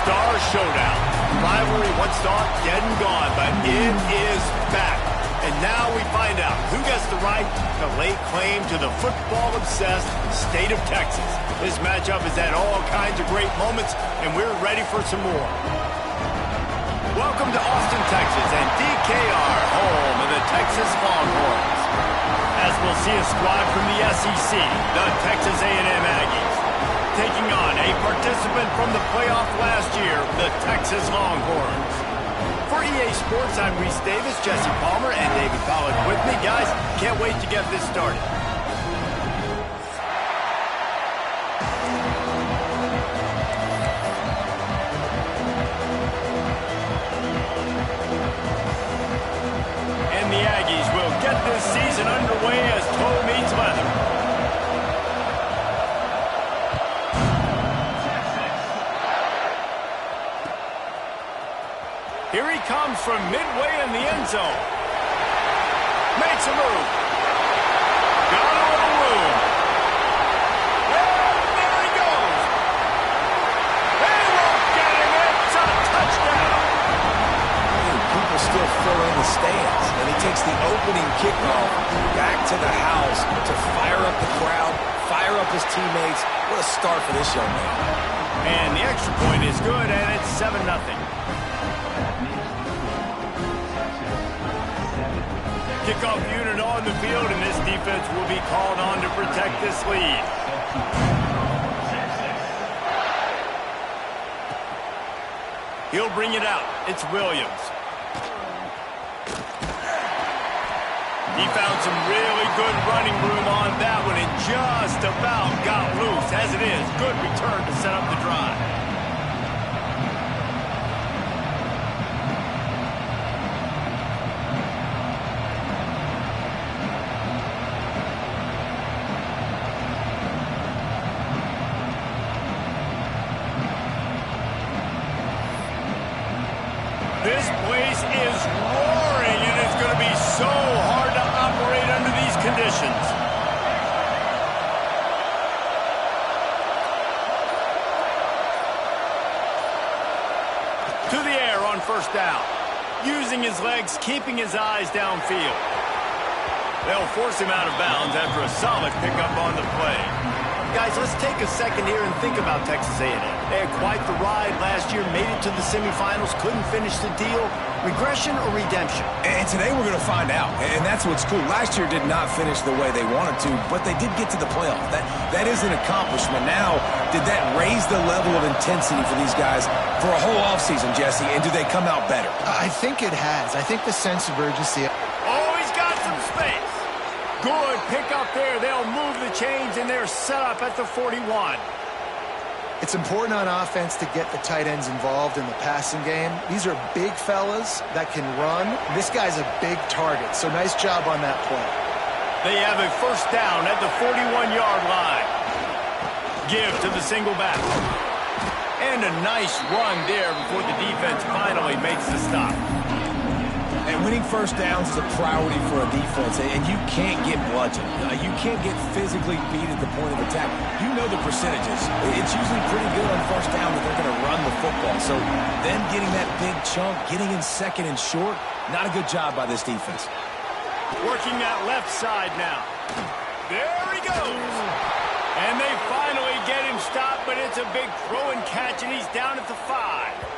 Star Showdown. Rivalry once thought dead and gone, but it is back. And now we find out who gets the right to lay claim to the football-obsessed state of Texas. This matchup has had all kinds of great moments, and we're ready for some more. Welcome to Austin, Texas, and DKR, home of the Texas Longhorns. As we'll see a squad from the SEC, the Texas A&M Aggies, taking on a participant from the playoff last year, the Texas Longhorns. For EA Sports, I'm Reese Davis, Jesse Palmer, and David Pollack with me. Guys, can't wait to get this started. And the Aggies will get this season underway as toe meets leather. Here he comes from midway in the end zone. Makes a move. Got a little room. And there he goes. They won't get him. It's a touchdown. People still fill in the stands, and he takes the opening kickoff back to the house to fire up the crowd, fire up his teammates. What a start for this young man. And the extra point is good, and it's 7-0. Kickoff unit on the field, and this defense will be called on to protect this lead. He'll bring it out. It's Williams. He found some really good running room on that one and just about got loose. As it is, good return to set up the drive. This place is roaring, and it's going to be so hard to operate under these conditions. To the air on first down. Using his legs, keeping his eyes downfield. They'll force him out of bounds after a solid pickup on the play. Guys, let's take a second here and think about Texas A&M. They had quite the ride last year, made it to the semifinals, couldn't finish the deal. Regression or redemption? And today we're going to find out, and that's what's cool. Last year did not finish the way they wanted to, but they did get to the playoff. That is an accomplishment. Now, did that raise the level of intensity for these guys for a whole offseason, Jesse, and do they come out better? I think it has. I think the sense of urgency. Oh, he's got some space. Good pick up there. They'll move the chains, and they're set up at the 41. It's important on offense to get the tight ends involved in the passing game. These are big fellas that can run. This guy's a big target, so nice job on that play. They have a first down at the 41-yard line. Give to the single back. And a nice run there before the defense finally makes the stop. And winning first downs is a priority for a defense, and you can't get bludgeoned. You can't get physically beat at the point of attack. You know the percentages. It's usually pretty good on first down that they're going to run the football. So them getting that big chunk, getting in second and short, not a good job by this defense. Working that left side now. There he goes. And they finally get him stopped, but it's a big throw and catch, and he's down at the 5.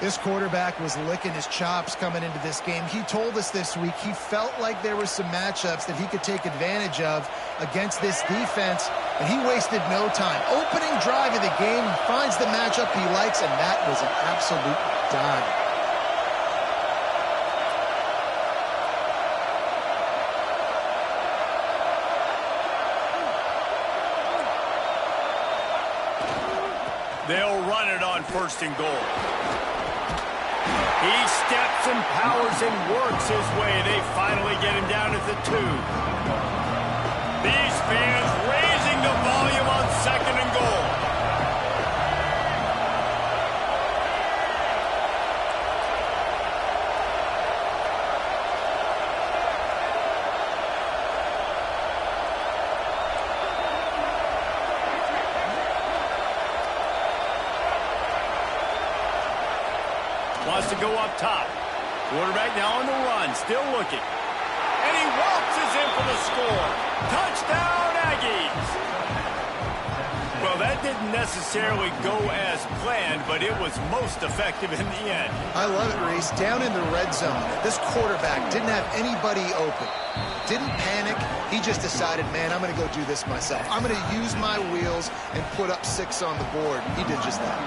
This quarterback was licking his chops coming into this game. He told us this week he felt like there were some matchups that he could take advantage of against this defense, and he wasted no time. Opening drive of the game, he finds the matchup he likes, and that was an absolute dime. They'll run it on first and goal. He steps and powers and works his way. They finally get him down at the 2. These fans raising the volume on second and goal. Wants to go up top. Quarterback now on the run, still looking. And he waltzes in for the score. Touchdown, Aggies! Well, that didn't necessarily go as planned, but it was most effective in the end. I love it, Reese. Down in the red zone, this quarterback didn't have anybody open. Didn't panic. He just decided, man, I'm going to go do this myself. I'm going to use my wheels and put up 6 on the board. He did just that.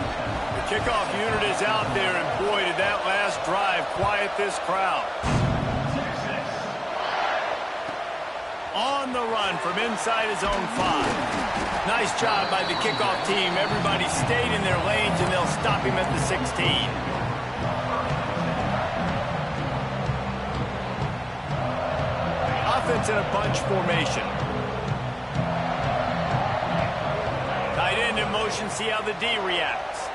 The kickoff unit is out there, and boy, did that last drive quiet this crowd. On the run from inside his own 5. Nice job by the kickoff team. Everybody stayed in their lanes, and they'll stop him at the 16. Offense in a bunch formation. Tight end in motion, see how the D reacts.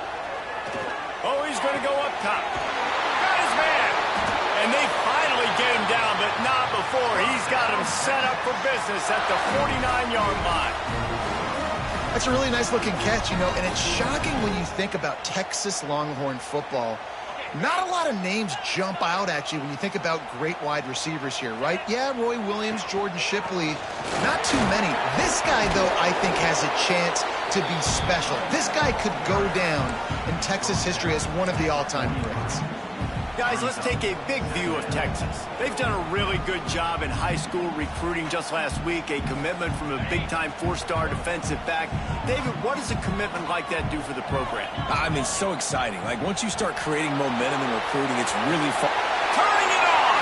Oh, he's going to go up top. Got his man. And they finally get him down, but not before. He's got him set up for business at the 49-yard line. That's a really nice-looking catch, and it's shocking when you think about Texas Longhorn football. Not a lot of names jump out at you when you think about great wide receivers here, right? Yeah, Roy Williams, Jordan Shipley, not too many. This guy, though, I think has a chance to be special. This guy could go down in Texas history as one of the all-time greats. Guys, let's take a big view of Texas. They've done a really good job in high school recruiting just last week, a commitment from a big-time 4-star defensive back. David, what does a commitment like that do for the program? I mean, so exciting. Like, once you start creating momentum in recruiting, it's really fun. Turning it on!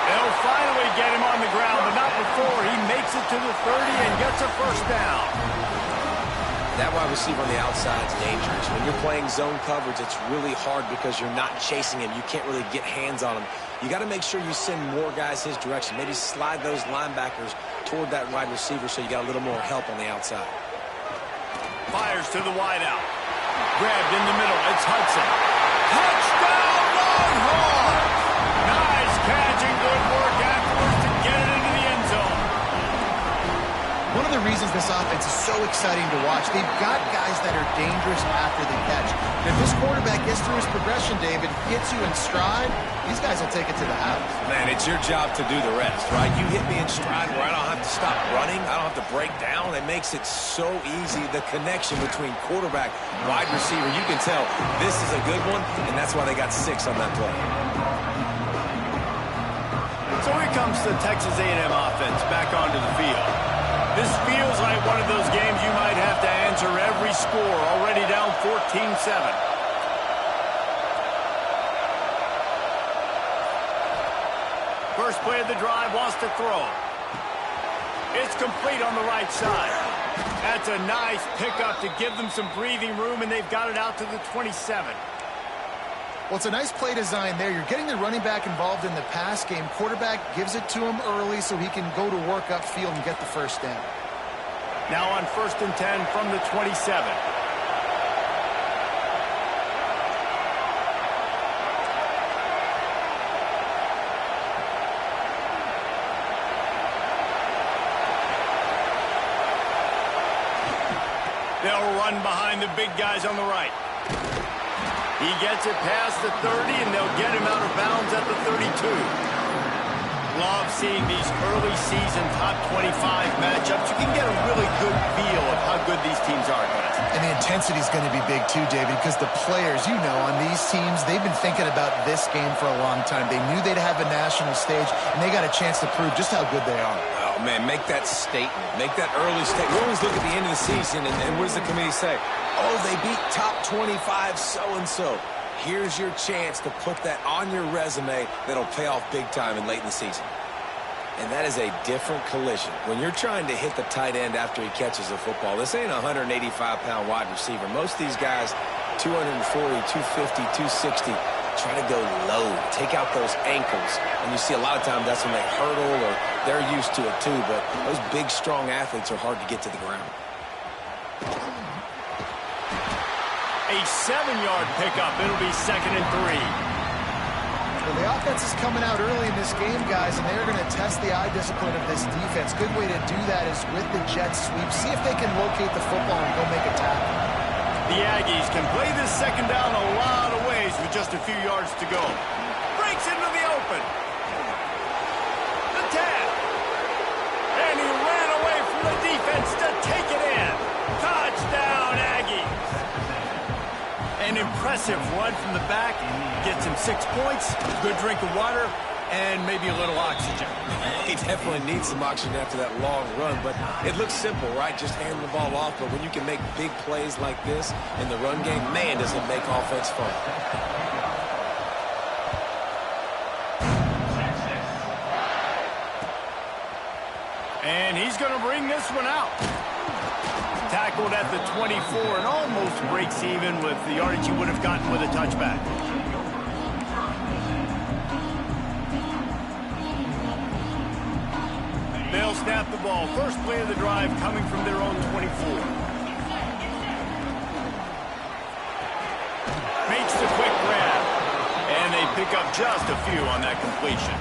They'll finally get him on the ground, but not before he makes it to the 30 and gets a first down. That wide receiver on the outside is dangerous. When you're playing zone coverage, it's really hard because you're not chasing him. You can't really get hands on him. You got to make sure you send more guys his direction. Maybe slide those linebackers toward that wide receiver so you got a little more help on the outside. Fires to the wideout. Grabbed in the middle. It's Hudson. Touchdown, Longhorns! Nice catch and good work afterwards to get it into the end zone. One of the reasons this offense is so exciting to watch, they've got guys that are dangerous after the catch. And if this quarterback gets through his progression, David, gets you in stride, these guys will take it to the house. Man, it's your job to do the rest, right? You hit me in stride where I don't have to stop running. I don't have to break down. It makes it so easy. The connection between quarterback, wide receiver, you can tell this is a good one, and that's why they got 6 on that play. So here comes the Texas A&M offense back onto the field. This feels like one of those games you might have to answer every score, already down 14-7. First play of the drive, wants to throw. It's complete on the right side. That's a nice pickup to give them some breathing room, and they've got it out to the 27. Well, it's a nice play design there. You're getting the running back involved in the pass game. Quarterback gives it to him early so he can go to work upfield and get the first down. Now on 1st and 10 from the 27. They'll run behind the big guys on the right. He gets it past the 30, and they'll get him out of bounds at the 32. Love seeing these early season top 25 matchups. You can get a really good feel of how good these teams are, guys. And the intensity is going to be big too, David, because the players, on these teams, they've been thinking about this game for a long time. They knew they'd have a national stage, and they got a chance to prove just how good they are. Oh, man, make that statement. Make that early statement. We always look at the end of the season, and what does the committee say? Oh, they beat top 25 so-and-so. Here's your chance to put that on your resume that'll pay off big time and late in the season. And that is a different collision. When you're trying to hit the tight end after he catches the football, this ain't a 185-pound wide receiver. Most of these guys, 240, 250, 260, try to go low, take out those ankles. And you see a lot of times that's when they hurdle or they're used to it too. But those big, strong athletes are hard to get to the ground. A 7-yard pickup. It'll be 2nd and 3. Well, the offense is coming out early in this game, guys, and they're going to test the eye discipline of this defense. Good way to do that is with the jet sweep. See if they can locate the football and go make a tackle. The Aggies can play this second down a lot of ways plays with just a few yards to go. Breaks into the open. The tap. And he ran away from the defense to take it in. Touchdown, Aggies. An impressive run from the back. Gets him 6 points, good drink of water, and maybe a little oxygen. He definitely needs some oxygen after that long run, but it looks simple, right? Just handing the ball off, but when you can make big plays like this in the run game, man, does it make offense fun. And he's going to bring this one out. Tackled at the 24 and almost breaks even with the yardage he would have gotten with a touchback. They'll snap the ball. First play of the drive coming from their own 24. Makes the quick grab. And they pick up just a few on that completion.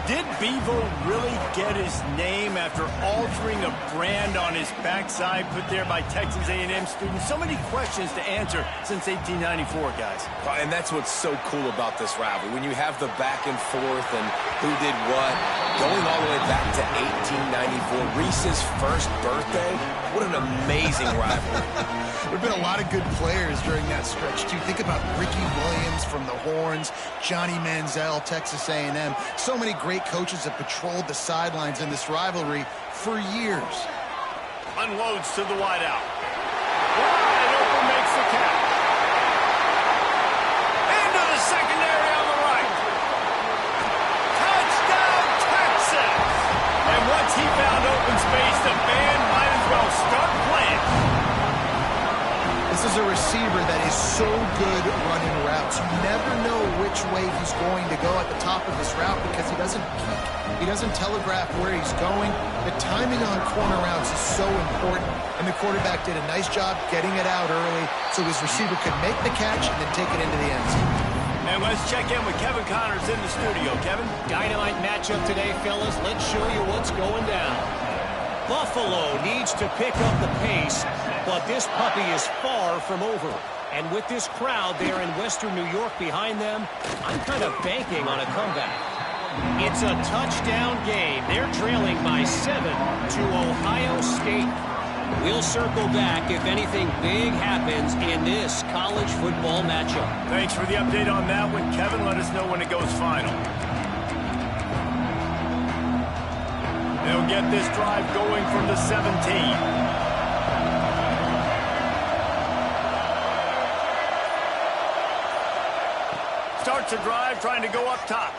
Did Bevo really get his name after altering a brand on his backside put there by Texas A&M students? So many questions to answer since 1894, guys. And that's what's so cool about this rivalry. When you have the back and forth and who did what, going all the way back to 1894, Reese's first birthday, what an amazing rivalry. There have been a lot of good players during that stretch, too. Think about Ricky Williams from the Horns, Johnny Manziel, Texas A&M. So many great coaches have patrolled the sidelines in this rivalry for years. Unloads to the wideout. Wide open makes the catch. Into the secondary on the right. Touchdown, Texas! And once he found open space, the band might as well start playing. This is a receiver that is so good running routes. You never know which way he's going to go at the top of his route because he doesn't peek. He doesn't telegraph where he's going. The timing on corner routes is so important, and the quarterback did a nice job getting it out early so his receiver could make the catch and then take it into the end zone. And let's check in with Kevin Connors in the studio. Kevin? Dynamite matchup today, fellas. Let's show you what's going down. Buffalo needs to pick up the pace, but this puppy is far from over. And with this crowd there in Western New York behind them, I'm kind of banking on a comeback. It's a touchdown game. They're trailing by 7 to Ohio State. We'll circle back if anything big happens in this college football matchup. Thanks for the update on that one, Kevin. Let us know when it goes final. They'll get this drive going from the 17. Starts a drive trying to go up top.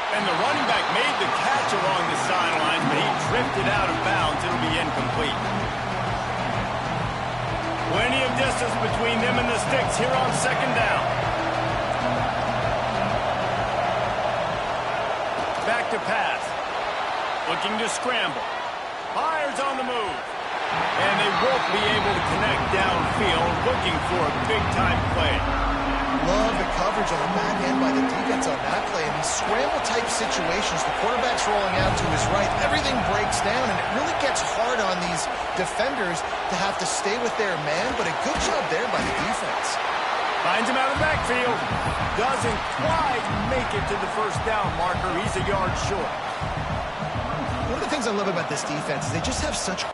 And the running back made the catch along the sidelines, but he drifted out of bounds. It'll be incomplete. Plenty of distance between them and the sticks here on second down. Back to pass. Looking to scramble. Fires on the move. And they won't be able to connect downfield, looking for a big-time play. Love the coverage on the back end by the defense on that play. In these scramble-type situations, the quarterback's rolling out to his right. Everything breaks down, and it really gets hard on these defenders to have to stay with their man, but a good job there by the defense. Finds him out of the backfield. Doesn't quite make it to the first down marker. He's a yard short. One of the things I love about this defense is they just have such...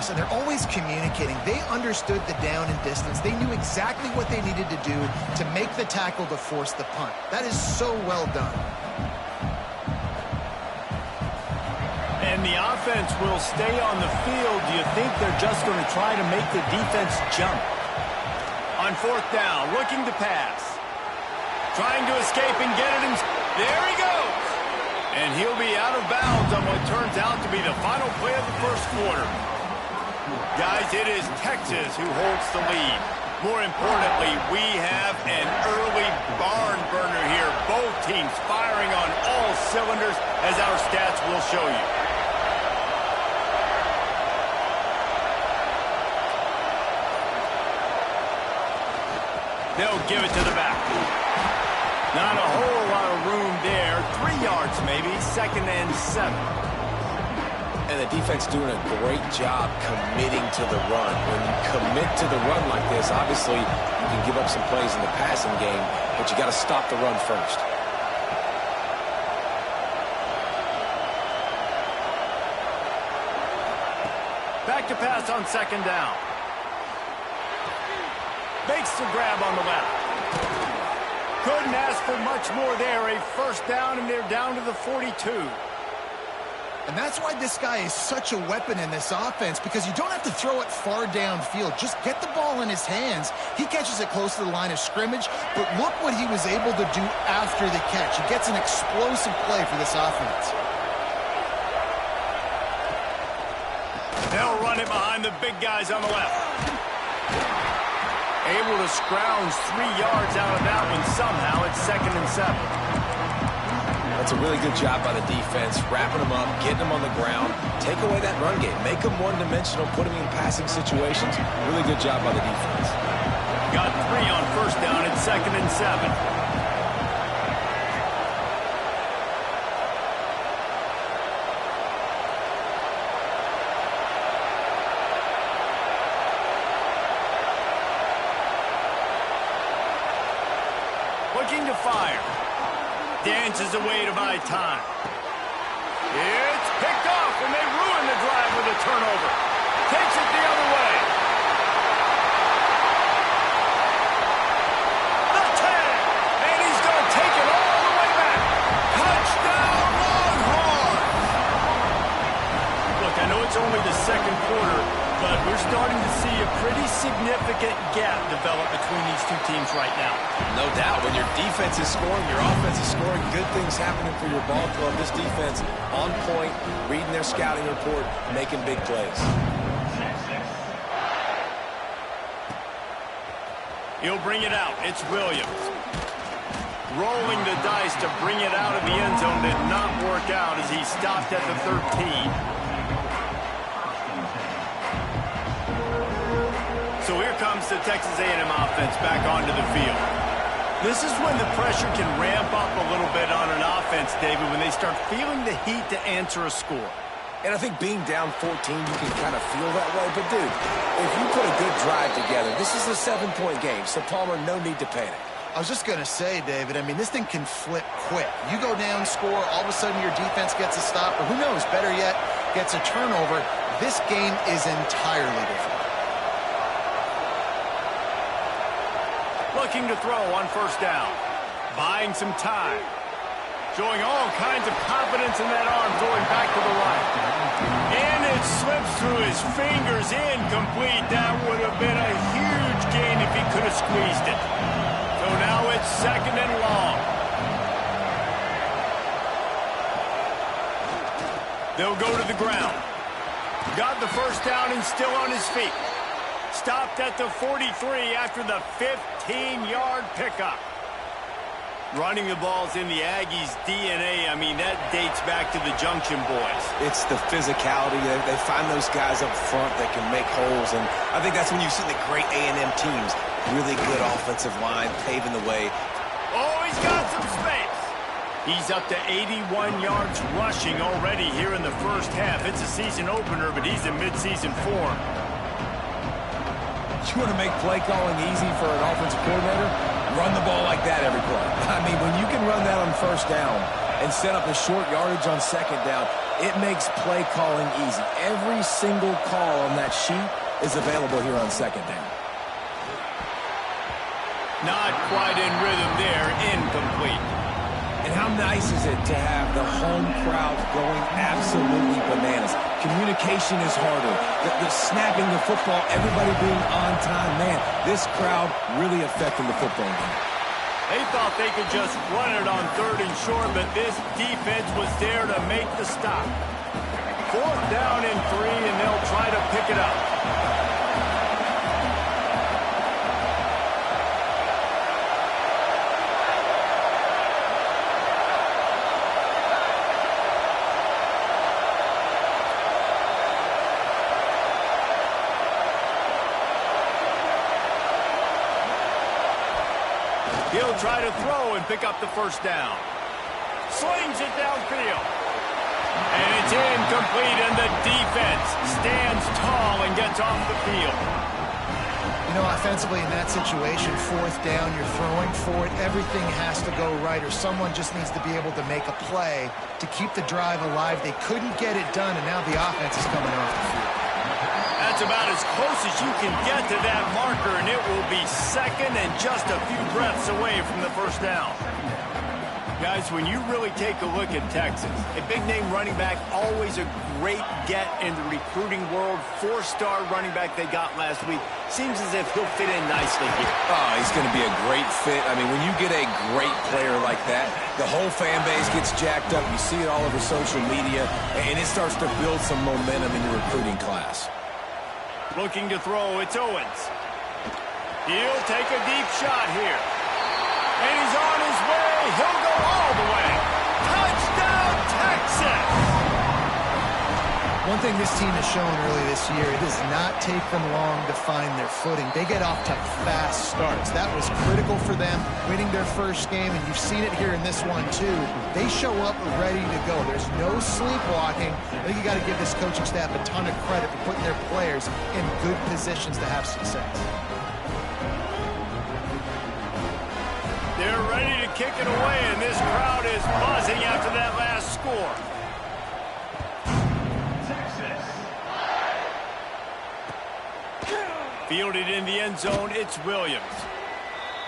and they're always communicating. They understood the down and distance. They knew exactly what they needed to do to make the tackle to force the punt. That is so well done. And the offense will stay on the field. Do you think they're just going to try to make the defense jump? On fourth down, looking to pass. Trying to escape and get it. There he goes. And he'll be out of bounds on what turns out to be the final play of the first quarter. Guys, it is Texas who holds the lead. More importantly, we have an early barn burner here. Both teams firing on all cylinders, as our stats will show you. They'll give it to the back. Not a whole lot of room there. 3 yards maybe, 2nd and 7. And the defense doing a great job committing to the run. When you commit to the run like this, obviously you can give up some plays in the passing game, but you got to stop the run first. Back to pass on 2nd down. Makes the grab on the left. Couldn't ask for much more there. A 1st down, and they're down to the 42. And that's why this guy is such a weapon in this offense, because you don't have to throw it far downfield. Just get the ball in his hands. He catches it close to the line of scrimmage, but look what he was able to do after the catch. He gets an explosive play for this offense. They'll run it behind the big guys on the left. Able to scrounge 3 yards out of that one somehow. It's 2nd and 7. That's a really good job by the defense, wrapping them up, getting them on the ground. Take away that run game. Make them one-dimensional, put them in passing situations. Really good job by the defense. Got 3 on 1st down. It's 2nd and 7. Looking to fire. Dances away to buy time. It's picked off, and they ruin the drive with a turnover. Takes it the other way. The 10, and he's going to take it all the way back. Touchdown, Longhorns! Look, I know it's only the 2nd quarter, but we're starting to see a pretty significant gap develop between these two teams right now. No doubt. When your defense is scoring, your offense is scoring, good things happening for your ball club. This defense on point, reading their scouting report, making big plays. He'll bring it out. It's Williams. Rolling the dice to bring it out of the end zone did not work out as he stopped at the 13. So here comes the Texas A&M offense back onto the field. This is when the pressure can ramp up a little bit on an offense, David, when they start feeling the heat to answer a score. And I think being down 14, you can kind of feel that way. But, dude, if you put a good drive together, this is a 7-point game. So, Palmer, no need to panic. I was just going to say, David, I mean, this thing can flip quick. You go down, score, all of a sudden your defense gets a stop, or who knows, better yet, gets a turnover. This game is entirely different. Looking to throw on 1st down. Buying some time. Showing all kinds of confidence in that arm, throwing back to the right. And it slips through his fingers, incomplete. That would have been a huge gain if he could have squeezed it. So now it's 2nd and long. They'll go to the ground. Got the 1st down and still on his feet. Stopped at the 43 after the 15-yard pickup. Running the ball's in the Aggies' DNA. I mean, that dates back to the Junction Boys. It's the physicality. They find those guys up front that can make holes, and I think that's when you see the great A&M teams. Really good offensive line, paving the way. Oh, he's got some space. He's up to 81 yards rushing already here in the 1st half. It's a season opener, but he's in midseason form. You want to make play calling easy for an offensive coordinator? Run the ball like that every play. I mean, when you can run that on 1st down and set up a short yardage on 2nd down, it makes play calling easy. Every single call on that sheet is available here on 2nd down. Not quite in rhythm there, incomplete. And how nice is it to have the home crowd going absolutely bananas? Communication is harder. The snapping the football, everybody being on time. Man, this crowd really affecting the football game. They thought they could just run it on 3rd and short, but this defense was there to make the stop. 4th down and 3, and they'll try to pick it up. He'll try to throw and pick up the first down. Slings it downfield. And it's incomplete, and the defense stands tall and gets off the field. You know, offensively in that situation, fourth down, you're throwing for it. Everything has to go right, or someone just needs to be able to make a play to keep the drive alive. They couldn't get it done, and now the offense is coming off the field. That's about as close as you can get to that marker, and it will be second and just a few breaths away from the first down. Guys, when you really take a look at Texas, a big-name running back, always a great get in the recruiting world. Four-star running back they got last week. Seems as if he'll fit in nicely here. Oh, he's going to be a great fit. I mean, when you get a great player like that, the whole fan base gets jacked up. You see it all over social media, and it starts to build some momentum in your recruiting class. Looking to throw, it's Owens. He'll take a deep shot here. And he's on his way. He'll go all the way. Touchdown, Texas! One thing this team has shown early this year, it does not take them long to find their footing. They get off to fast starts. That was critical for them, winning their first game, and you've seen it here in this one, too. They show up ready to go. There's no sleepwalking. I think you got to give this coaching staff a ton of credit for putting their players in good positions to have success. They're ready to kick it away, and this crowd is buzzing after that last score. Fielded in the end zone, it's Williams.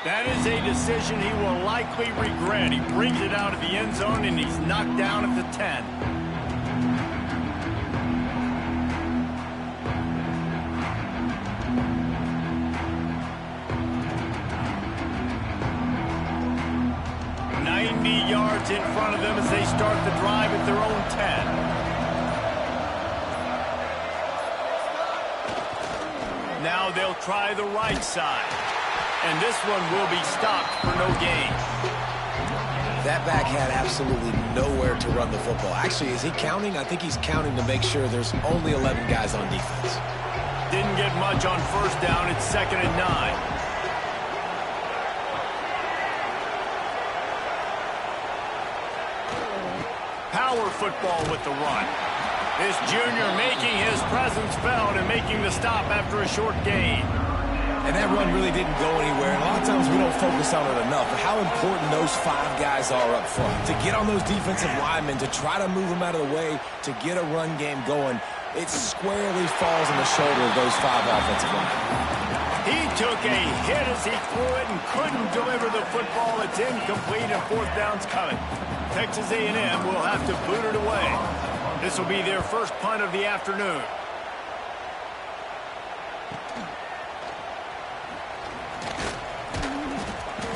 That is a decision he will likely regret. He brings it out of the end zone, and he's knocked down at the 10. Yards in front of them as they start the drive at their own 10. Now they'll try the right side. And this one will be stopped for no gain. That back had absolutely nowhere to run the football. Actually, is he counting? I think he's counting to make sure there's only 11 guys on defense. Didn't get much on first down. It's 2nd and 9. Power football with the run. This junior making his presence felt and making the stop after a short gain. And that run really didn't go anywhere. And a lot of times we don't focus on it enough, but how important those 5 guys are up front. To get on those defensive linemen, to try to move them out of the way, to get a run game going, it squarely falls on the shoulder of those 5 offensive linemen. He took a hit as he threw it and couldn't deliver the football. It's incomplete and fourth down's coming. Texas A&M will have to boot it away. This will be their first punt of the afternoon.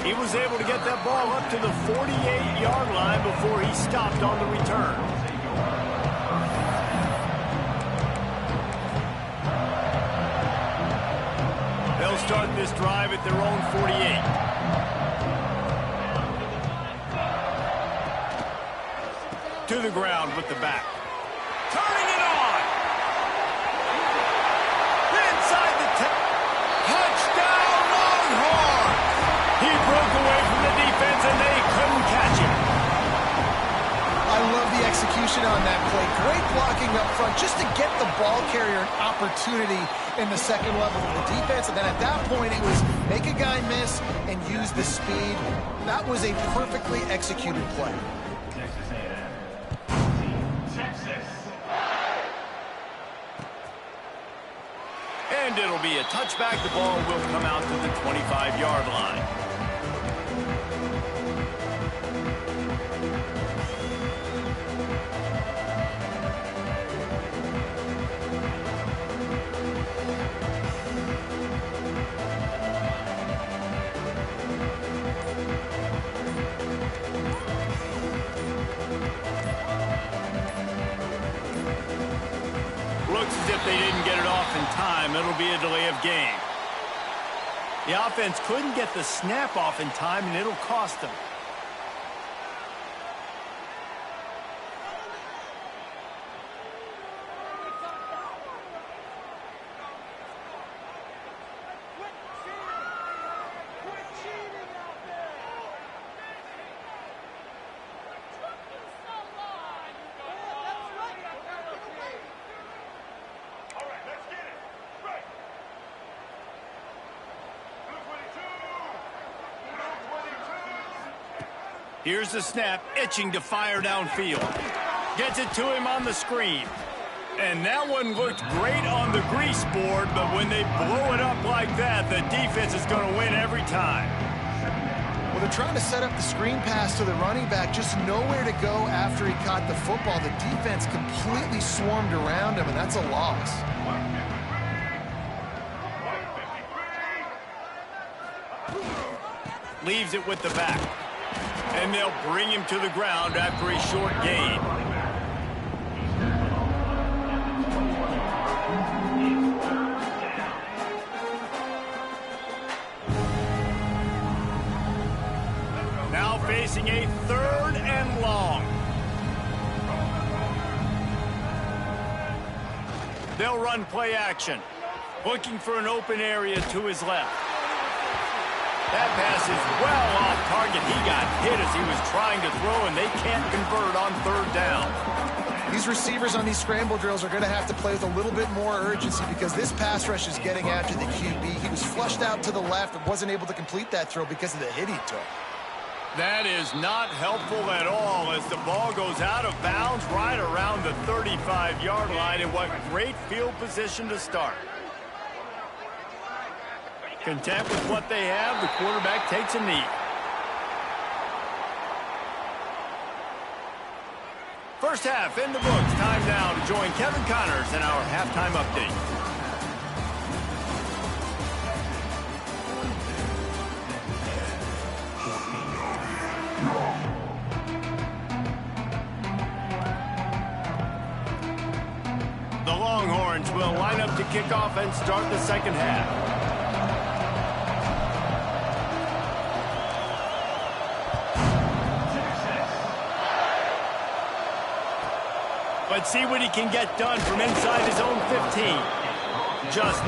He was able to get that ball up to the 48-yard line before he stopped on the return. They'll start this drive at their own 48. To the ground with the back. Turning it on. Inside the 10. Touchdown, Longhorn. He broke away from the defense, and they couldn't catch him. I love the execution on that play. Great blocking up front just to get the ball carrier an opportunity in the second level of the defense. And then at that point, it was make a guy miss and use the speed. That was a perfectly executed play. And it'll be a touchback. The ball will come out to the 25-yard line. Looks as if they didn't get it off in time. It'll be a delay of game. The offense couldn't get the snap off in time, and it'll cost them. Here's the snap, itching to fire downfield. Gets it to him on the screen. And that one looked great on the grease board, but when they blow it up like that, the defense is going to win every time. Well, they're trying to set up the screen pass to the running back, just nowhere to go after he caught the football. The defense completely swarmed around him, and that's a loss. Leaves it with the back. And they'll bring him to the ground after a short gain. Now facing a 3rd and long. They'll run play action. Looking for an open area to his left. That pass is well off target. He got hit as he was trying to throw, and they can't convert on 3rd down. These receivers on these scramble drills are going to have to play with a little bit more urgency because this pass rush is getting after the QB. He was flushed out to the left and wasn't able to complete that throw because of the hit he took. That is not helpful at all as the ball goes out of bounds right around the 35-yard line. And what great field position to start. Content with what they have, the quarterback takes a knee. First half in the books. Time now to join Kevin Connors in our halftime update. The Longhorns will line up to kick off and start the second half. Let's see what he can get done from inside his own 15. Just